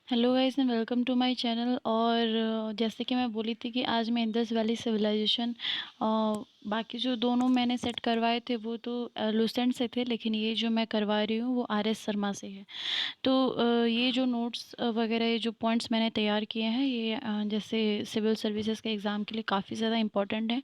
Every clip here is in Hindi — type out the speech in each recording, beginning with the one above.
Hello guys and welcome to my channel. और जैसे कि मैं बोली थी कि आज मैं इंडस वैली सिविलाइजेशन बाकी जो दोनों मैंने सेट करवाए थे वो तो लुसेंट से थे, लेकिन ये जो मैं करवा रही हूँ वो आर.एस. शर्मा से है। तो ये जो नोट्स वगैरह ये जो पॉइंट्स मैंने तैयार किए हैं ये जैसे सिविल सर्विसेज के एग्ज़ाम के लिए काफ़ी ज़्यादा इंपॉर्टेंट है।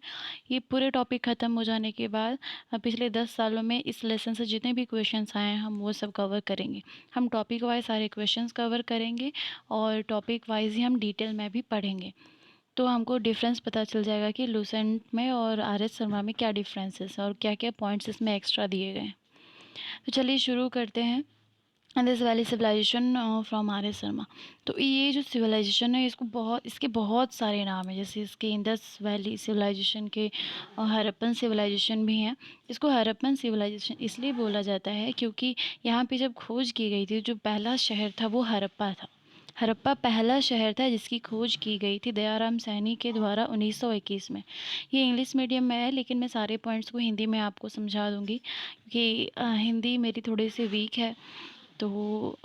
ये पूरे टॉपिक ख़त्म हो जाने के बाद पिछले 10 सालों में इस लेसन से जितने भी क्वेश्चंस आए हैं हम वो सब कवर करेंगे। हम टॉपिक वाइज सारे क्वेश्चंस कवर करेंगे और टॉपिक वाइज ही हम डिटेल में भी पढ़ेंगे। तो हमको डिफरेंस पता चल जाएगा कि लुसेंट में और आर.एस. शर्मा में क्या डिफरेंसेस है और क्या-क्या पॉइंट्स इसमें एक्स्ट्रा दिए गए हैं। तो चलिए शुरू करते हैं। Indus valley civilisation from R S. Sharma. तो ये जो सिविलाइजेशन है इसके बहुत सारे नाम हैं। जैसे इसके इंडस वैली सिविलाइजेशन के हड़प्पन सिविलाइजेशन भी हैं। इसको हड़प्पन सिविलाइजेशन इसलिए बोला जाता है क्योंकि यहाँ पे जब खोज की गई थी जो पहला शहर था वो हड़प्पा था। हड़प्पा पहला शहर था जिसकी खोज की गई थी दयाराम सैनी के द्वारा 1921 में। ये इंग्लिश मीडियम में है लेकिन मैं सारे पॉइंट्स को हिंदी में आपको समझा दूंगी क्योंकि हिंदी मेरी थोड़ी सी वीक है। तो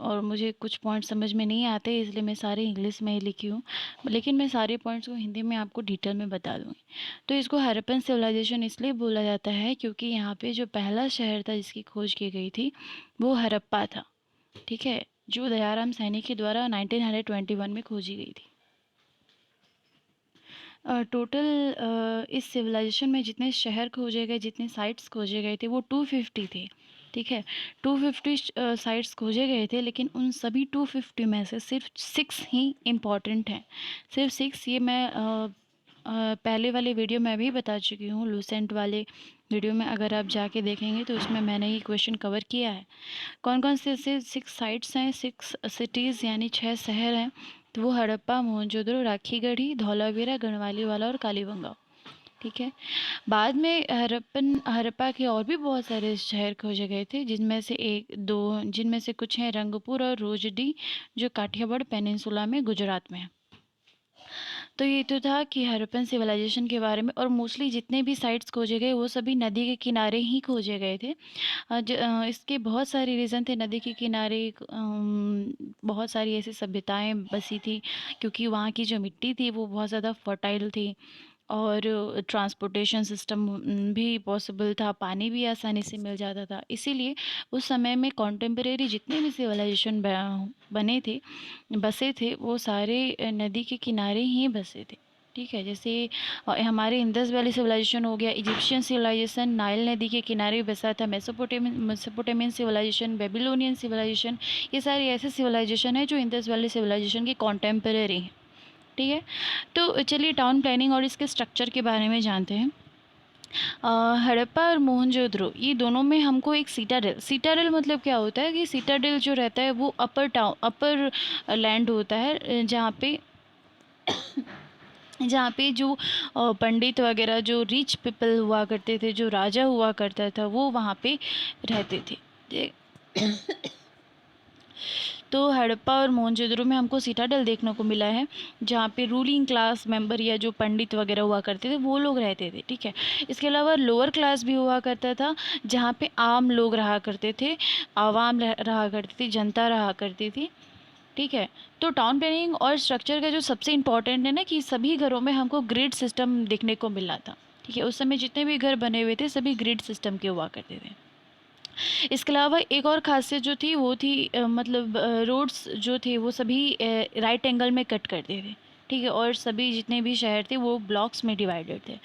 और मुझे कुछ पॉइंट समझ में नहीं आते इसलिए मैं सारे इंग्लिश में ही लिखी हूँ, लेकिन मैं सारे पॉइंट्स को हिंदी में आपको डिटेल में बता दूँगी। तो इसको हड़प्पन सिविलाइजेशन इसलिए बोला जाता है क्योंकि यहाँ पे जो पहला शहर था जिसकी खोज की गई थी वो हड़प्पा था। ठीक है, जो दयाराम सैनी के द्वारा 1921 में खोजी गई थी। टोटल इस सिविलाइजेशन में जितने शहर खोजे गए जितने साइट्स खोजे गए थे वो 250 थे। ठीक है, 250 साइट्स खोजे गए थे, लेकिन उन सभी 250 में से सिर्फ 6 ही इम्पॉर्टेंट हैं। सिर्फ 6। ये मैं पहले वाले वीडियो में भी बता चुकी हूँ। लुसेंट वाले वीडियो में अगर आप जाके देखेंगे तो उसमें मैंने ये क्वेश्चन कवर किया है। कौन कौन से ऐसे 6 साइट्स हैं, 6 सिटीज़ यानी 6 शहर हैं। तो वो हड़प्पा, मोहनजोदड़ो, राखीगढ़ी, धौलावीरा, गढ़वाली वाला और कालीबंगा। ठीक है, बाद में हड़प्पा के और भी बहुत सारे शहर खोजे गए थे जिनमें से कुछ हैं रंगपुर और रोजडी जो काठियावाड़ पेनिनसुला में गुजरात में है। तो ये तो था कि हड़प्पन सिविलाइजेशन के बारे में। और मोस्टली जितने भी साइट्स खोजे गए वो सभी नदी के किनारे ही खोजे गए थे। इसके बहुत सारे रीज़न थे। नदी के किनारे बहुत सारी ऐसी सभ्यताएं बसी थी क्योंकि वहाँ की जो मिट्टी थी वो बहुत ज़्यादा फर्टाइल थी और ट्रांसपोर्टेशन सिस्टम भी पॉसिबल था, पानी भी आसानी से मिल जाता था। इसीलिए उस समय में कॉन्टेम्परेरी जितने भी सिविलाइजेशन बने थे, बसे थे, वो सारे नदी के किनारे ही बसे थे। ठीक है, जैसे हमारे इंडस वैली सिविलाइजेशन हो गया, इजिप्शियन सिविलाइजेशन नाइल नदी के किनारे बसा था, मेसोपोटामियन सिविलाइजेशन, बेबीलोनियन सिविलाइजेशन, ये सारी ऐसे सिविलाइजेशन है जो इंडस वैली सिविलाइजेशन के कॉन्टेम्परेरी हैं। ठीक है, तो चलिए टाउन प्लानिंग और इसके स्ट्रक्चर के बारे में जानते हैं। हड़प्पा और मोहनजोदड़ो ये दोनों में हमको एक सीटाडेल मतलब क्या होता है कि सीटाडेल जो रहता है वो अपर लैंड होता है जहाँ पे जो पंडित वगैरह जो रिच पीपल हुआ करते थे, जो राजा हुआ करता था, वो वहाँ पे रहते थे। तो हड़प्पा और मोहनजोदड़ो में हमको सिटाडेल देखने को मिला है जहाँ पे रूलिंग क्लास मेंबर या जो पंडित वगैरह हुआ करते थे वो लोग रहते थे। ठीक है, इसके अलावा लोअर क्लास भी हुआ करता था जहाँ पे आम लोग रहा करते थे, आवाम रहा करती थी, जनता रहा करती थी। ठीक है, तो टाउन प्लानिंग और स्ट्रक्चर का जो सबसे इम्पोर्टेंट है ना कि सभी घरों में हमको ग्रिड सिस्टम देखने को मिला था। ठीक है, उस समय जितने भी घर बने हुए थे सभी ग्रिड सिस्टम के हुआ करते थे। इसके अलावा एक और खासियत जो थी वो थी मतलब रोड्स जो थे वो सभी राइट एंगल में कट करते थे। ठीक है, और सभी जितने भी शहर थे वो ब्लॉक्स में डिवाइडेड थे।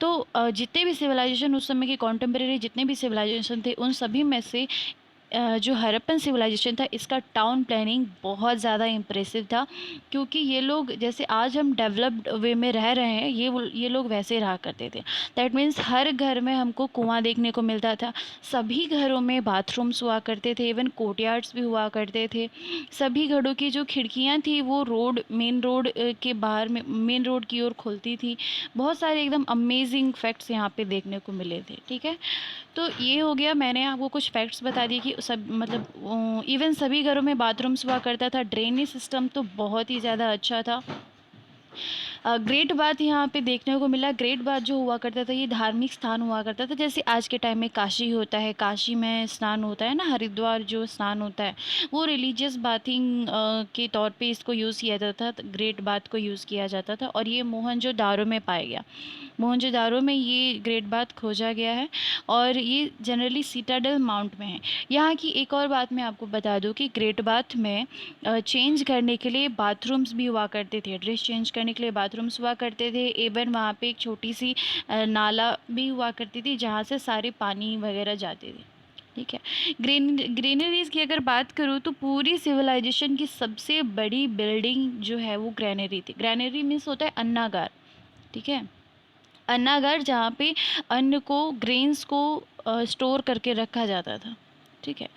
तो जितने भी सिविलाइजेशन उस समय के कॉन्टेम्परेरी जितने भी सिविलाइजेशन थे उन सभी में से जो हड़प्पन सिविलाइजेशन था इसका टाउन प्लानिंग बहुत ज़्यादा इम्प्रेसिव था क्योंकि ये लोग जैसे आज हम डेवलप्ड वे में रह रहे हैं ये लोग वैसे रहा करते थे। दैट मीन्स हर घर में हमको कुआं देखने को मिलता था, सभी घरों में बाथरूम्स हुआ करते थे, इवन कोर्टयार्ड्स भी हुआ करते थे। सभी घरों की जो खिड़कियां थी वो मेन रोड के बाहर में मेन रोड की ओर खुलती थी। बहुत सारे एकदम अमेजिंग फैक्ट्स यहाँ पे देखने को मिले थे। ठीक है, तो ये हो गया, मैंने आपको कुछ फैक्ट्स बता दिए कि सब मतलब इवन सभी घरों में बाथरूम्स हुआ करता था। ड्रेनेज सिस्टम तो बहुत ही ज़्यादा अच्छा था। ग्रेट बाथ यहाँ पे देखने को मिला। ग्रेट बाथ जो हुआ करता था ये धार्मिक स्थान हुआ करता था, जैसे आज के टाइम में काशी होता है, काशी में स्नान होता है ना, हरिद्वार जो स्नान होता है वो रिलीजियस बाथिंग के तौर पे इसको यूज़ किया जाता था, ग्रेट बाथ को यूज़ किया जाता था। और ये मोहनजोदारो में पाया गया, मोहनजोदारो में ये ग्रेट बाथ खोजा गया है और ये जनरली सिटाडेल माउंट में है। यहाँ की एक और बात मैं आपको बता दूँ कि ग्रेट बाथ में चेंज करने के लिए बाथरूम्स भी हुआ करते थे, ड्रेस चेंज करने के लिए बाथरूम्स हुआ करते थे। इवन वहाँ पे एक छोटी सी नाला भी हुआ करती थी जहाँ से सारे पानी वगैरह जाते थे। ठीक है, ग्रेनरीज की अगर बात करूँ तो पूरी सिविलाइजेशन की सबसे बड़ी बिल्डिंग जो है वो ग्रेनरी थी। ग्रेनरी मीन्स होता है अन्नागार। ठीक है, अन्नागार जहाँ पे अन्न को, ग्रेन्स को स्टोर करके रखा जाता था। ठीक है,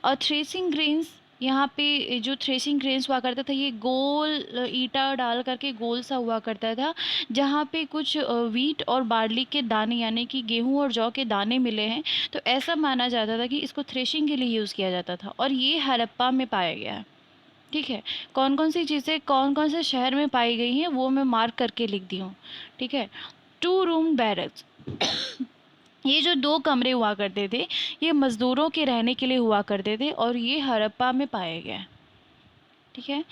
और थ्रेसिंग ग्रेन्स, यहाँ पे जो थ्रेसिंग ग्रेन्स हुआ करता था ये गोल ईंटा डाल करके गोल सा हुआ करता था, जहाँ पे कुछ वीट और बार्ली के दाने यानी कि गेहूँ और जौ के दाने मिले हैं, तो ऐसा माना जाता था कि इसको थ्रेशिंग के लिए यूज़ किया जाता था। और ये हड़प्पा में पाया गया है। ठीक है, कौन कौन सी चीज़ें कौन कौन से शहर में पाई गई हैं वो मैं मार्क करके लिख दी हूँ। ठीक है, 2 रूम बैरक्स ये जो 2 कमरे हुआ करते थे ये मज़दूरों के रहने के लिए हुआ करते थे और ये हड़प्पा में पाए गए। ठीक है,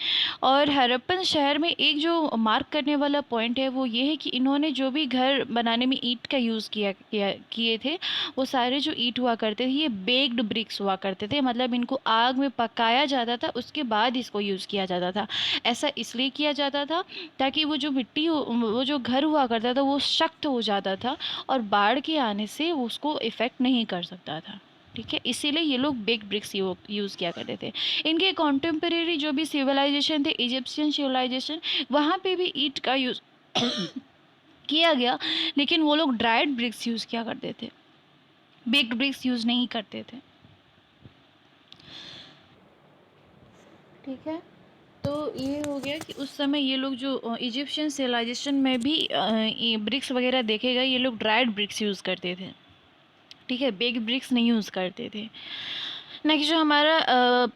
और हड़प्पन शहर में एक जो मार्क करने वाला पॉइंट है वो ये है कि इन्होंने जो भी घर बनाने में ईंट का यूज़ किए थे वो सारे जो ईंट हुआ करते थे ये बेक्ड ब्रिक्स हुआ करते थे, मतलब इनको आग में पकाया जाता था उसके बाद इसको यूज़ किया जाता था। ऐसा इसलिए किया जाता था ताकि वो जो मिट्टी वो जो घर हुआ करता था वो सख्त हो जाता था और बाढ़ के आने से उसको इफ़ेक्ट नहीं कर सकता था। ठीक है, इसीलिए ये लोग बेक्ड ब्रिक्स यूज़ किया करते थे। इनके कॉन्टेम्परेरी जो भी सिविलाइजेशन थे, इजिप्शियन सिविलाइजेशन, वहाँ पे भी ईंट का यूज़ किया गया, लेकिन वो लोग ड्राइड ब्रिक्स यूज़ किया करते थे, बेक्ड ब्रिक्स यूज़ नहीं करते थे। ठीक है, तो ये हो गया कि उस समय ये लोग जो इजिप्शियन सिविलाइजेशन में भी ब्रिक्स वगैरह देखे गए, ये लोग ड्राइड ब्रिक्स यूज़ करते थे। ठीक है, बेक्ड ब्रिक्स नहीं यूज़ करते थे। नेक्स्ट जो हमारा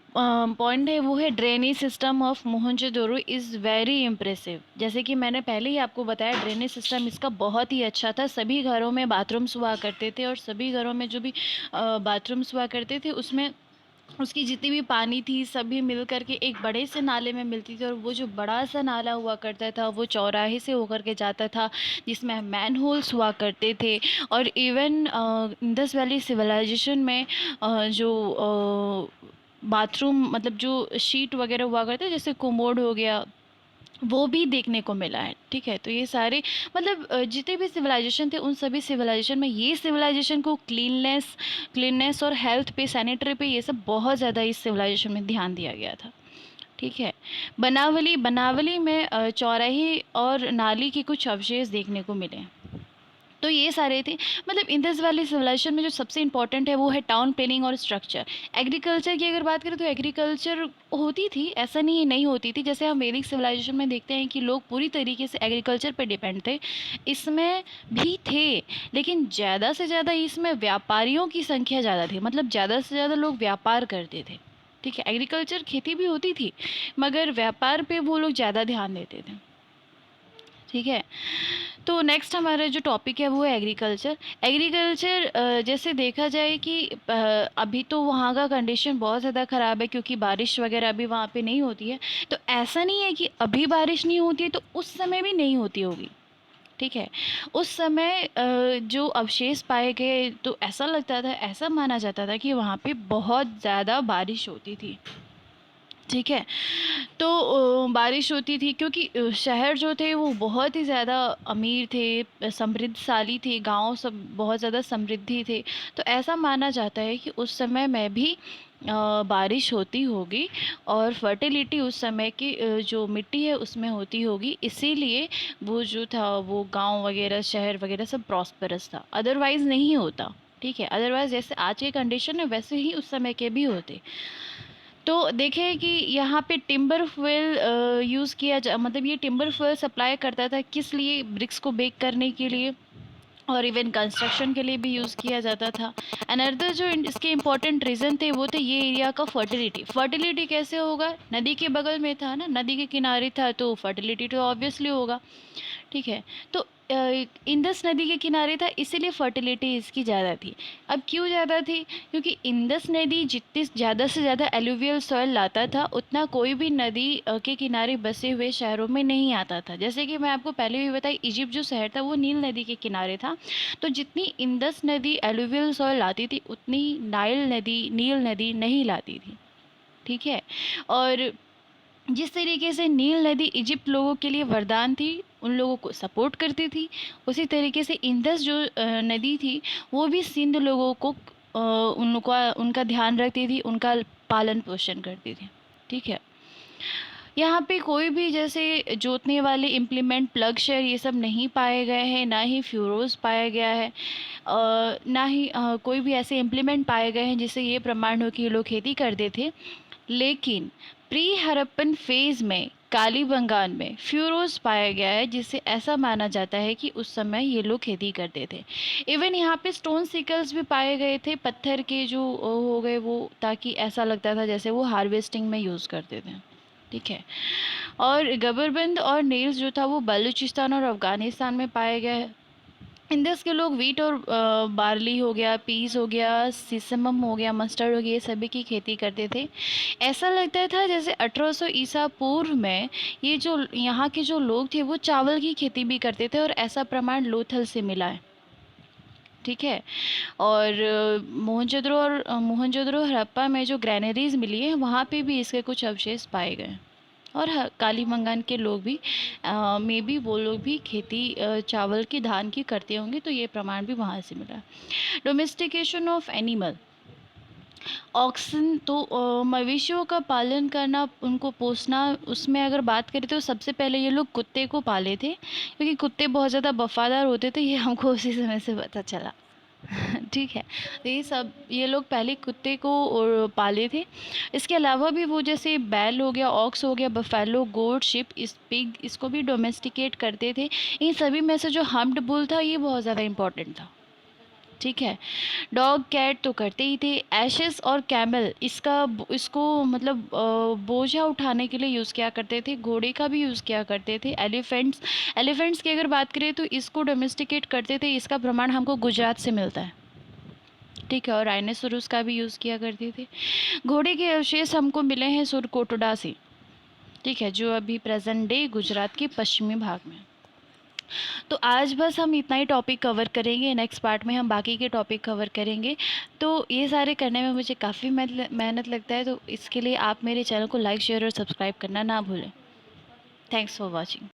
पॉइंट है वो है drainage system of Mohenjodaro is very impressive. जैसे कि मैंने पहले ही आपको बताया ड्रेनेज सिस्टम इसका बहुत ही अच्छा था। सभी घरों में बाथरूम्स हुआ करते थे और सभी घरों में जो भी बाथरूम्स हुआ करते थे उसमें उसकी जितनी भी पानी थी सभी मिल कर के एक बड़े से नाले में मिलती थी और वो जो बड़ा सा नाला हुआ करता था वो चौराहे से होकर के जाता था जिसमें मैन होल्स हुआ करते थे। और इवन इंडस वैली सिविलाइजेशन में जो बाथरूम मतलब जो शीट वगैरह हुआ करते जैसे कोमोड हो गया वो भी देखने को मिला है। ठीक है, तो ये सारे मतलब जितने भी सिविलाइजेशन थे उन सभी सिविलाइजेशन में ये सिविलाइजेशन को क्लीननेस और हेल्थ पे, सैनिटरी पे, ये सब बहुत ज़्यादा इस सिविलाइजेशन में ध्यान दिया गया था। ठीक है, बनावली बनावली में चौराहे और नाली के कुछ अवशेष देखने को मिले हैं। तो ये सारे थे। मतलब इंडस वैली सिविलाइजेशन में जो सबसे इंपॉर्टेंट है वो है टाउन प्लानिंग और स्ट्रक्चर। एग्रीकल्चर की अगर बात करें तो एग्रीकल्चर होती थी, ऐसा नहीं होती थी। जैसे हम वैदिक सिविलाइजेशन में देखते हैं कि लोग पूरी तरीके से एग्रीकल्चर पे डिपेंड थे, इसमें भी थे, लेकिन ज़्यादा से ज़्यादा इसमें व्यापारियों की संख्या ज़्यादा थी, मतलब ज़्यादा से ज़्यादा लोग व्यापार करते थे। ठीक है, एग्रीकल्चर खेती भी होती थी मगर व्यापार पे वो लोग ज़्यादा ध्यान देते थे। ठीक है, तो नेक्स्ट हमारा जो टॉपिक है वो है एग्रीकल्चर। एग्रीकल्चर जैसे देखा जाए कि अभी तो वहाँ का कंडीशन बहुत ज़्यादा ख़राब है क्योंकि बारिश वगैरह अभी वहाँ पे नहीं होती है। तो ऐसा नहीं है कि अभी बारिश नहीं होती है तो उस समय भी नहीं होती होगी। ठीक है, उस समय जो अवशेष पाए गए तो ऐसा लगता था, ऐसा माना जाता था कि वहाँ पे बहुत ज़्यादा बारिश होती थी। ठीक है, तो बारिश होती थी क्योंकि शहर जो थे वो बहुत ही ज़्यादा अमीर थे, समृद्धशाली थे, गांव सब बहुत ज़्यादा समृद्धि थे। तो ऐसा माना जाता है कि उस समय में भी बारिश होती होगी और फर्टिलिटी उस समय की जो मिट्टी है उसमें होती होगी, इसीलिए वो जो था वो गांव वगैरह शहर वगैरह सब प्रॉस्परस था, अदरवाइज़ नहीं होता। ठीक है, अदरवाइज़ जैसे आज के कंडीशन है वैसे ही उस समय के भी होते। तो देखें कि यहाँ पे टिम्बर फ्यूल यूज़ किया जा मतलब ये टिम्बर फ्यूल सप्लाई करता था किस लिए, ब्रिक्स को बेक करने के लिए। और इवन कंस्ट्रक्शन के लिए भी यूज़ किया जाता था। अनदर जो इसके इम्पोर्टेंट रीज़न थे वो थे ये एरिया का फर्टिलिटी। फर्टिलिटी कैसे होगा, नदी के बगल में था ना, नदी के किनारे था तो फर्टिलिटी तो ऑब्वियसली होगा। ठीक है, तो इंदस नदी के किनारे था इसीलिए फर्टिलिटी इसकी ज़्यादा थी। अब क्यों ज़्यादा थी, क्योंकि इंदस नदी जितनी ज़्यादा से ज़्यादा एलुवियल सॉइल लाता था उतना कोई भी नदी के किनारे बसे हुए शहरों में नहीं आता था। जैसे कि मैं आपको पहले भी बताई, इजिप्ट जो शहर था वो नील नदी के किनारे था, तो जितनी इंदस नदी एलुवियल सॉइल लाती थी उतनी नील नदी नहीं लाती थी। ठीक है, और जिस तरीके से नील नदी इजिप्ट लोगों के लिए वरदान थी, उन लोगों को सपोर्ट करती थी, उसी तरीके से इंदस जो नदी थी वो भी सिंध लोगों को उनका उनका ध्यान रखती थी, उनका पालन पोषण करती थी। ठीक है, यहाँ पे कोई भी जैसे जोतने वाले इम्प्लीमेंट, प्लगशेर, ये सब नहीं पाए गए हैं, ना ही फ्यूरोस पाया गया है, ना ही कोई भी ऐसे इम्प्लीमेंट पाए गए हैं जिससे ये प्रमाण हो कि ये लोग खेती करते थे। लेकिन प्री हड़प्पन फेज में कालीबंगान में फ्यूरोस पाया गया है, जिससे ऐसा माना जाता है कि उस समय ये लोग खेती करते थे। इवन यहाँ पे स्टोन सिकल्स भी पाए गए थे, पत्थर के जो हो गए वो, ताकि ऐसा लगता था जैसे वो हार्वेस्टिंग में यूज़ करते थे। ठीक है, और गबरबंद और नेल्स जो था वो बलूचिस्तान और अफ़गानिस्तान में पाया गया है। इंदस के लोग वीट और बार्ली हो गया, पीस हो गया, सिसमम हो गया, मस्टर्ड हो गया, ये सभी की खेती करते थे। ऐसा लगता था जैसे 1800 ईसा पूर्व में ये जो यहाँ के जो लोग थे वो चावल की खेती भी करते थे, और ऐसा प्रमाण लोथल से मिला है। ठीक है, और मोहनजोदड़ो और हड़प्पा में जो ग्रैनरीज मिली है वहाँ पे भी इसके कुछ अवशेष पाए गए। और कालीबंगान के लोग भी मे बी वो लोग भी खेती चावल की, धान की करते होंगे, तो ये प्रमाण भी वहाँ से मिला। डोमेस्टिकेशन ऑफ एनिमल, ऑक्सन, तो मवेशियों का पालन करना, उनको पोसना, उसमें अगर बात करें तो सबसे पहले ये लोग कुत्ते को पाले थे, क्योंकि कुत्ते बहुत ज़्यादा वफादार होते थे, ये हमको उसी समय से पता चला। ठीक है, तो ये लोग पहले कुत्ते को और पाले थे। इसके अलावा भी वो जैसे बैल हो गया, ऑक्स हो गया, बफेलो, गोट, शिप, पिग, इसको भी डोमेस्टिकेट करते थे। इन सभी में से जो हम्प्ड बुल था ये बहुत ज़्यादा इम्पोर्टेंट था। ठीक है, डॉग कैट तो करते ही थे। एशेस और कैमल, इसको मतलब बोझा उठाने के लिए यूज़ किया करते थे। घोड़े का भी यूज़ किया करते थे। एलिफेंट्स की अगर बात करें तो इसको डोमेस्टिकेट करते थे, इसका प्रमाण हमको गुजरात से मिलता है। ठीक है, और राइनोसोरस का भी यूज़ किया करते थे। घोड़े के अवशेष हमको मिले हैं सुरकोटडा से। ठीक है, जो अभी प्रेजेंट डे गुजरात के पश्चिमी भाग में। तो आज बस हम इतना ही टॉपिक कवर करेंगे, नेक्स्ट पार्ट में हम बाकी के टॉपिक कवर करेंगे। तो ये सारे करने में मुझे काफ़ी मेहनत लगता है, तो इसके लिए आप मेरे चैनल को लाइक, शेयर और सब्सक्राइब करना ना भूलें। Thanks for watching.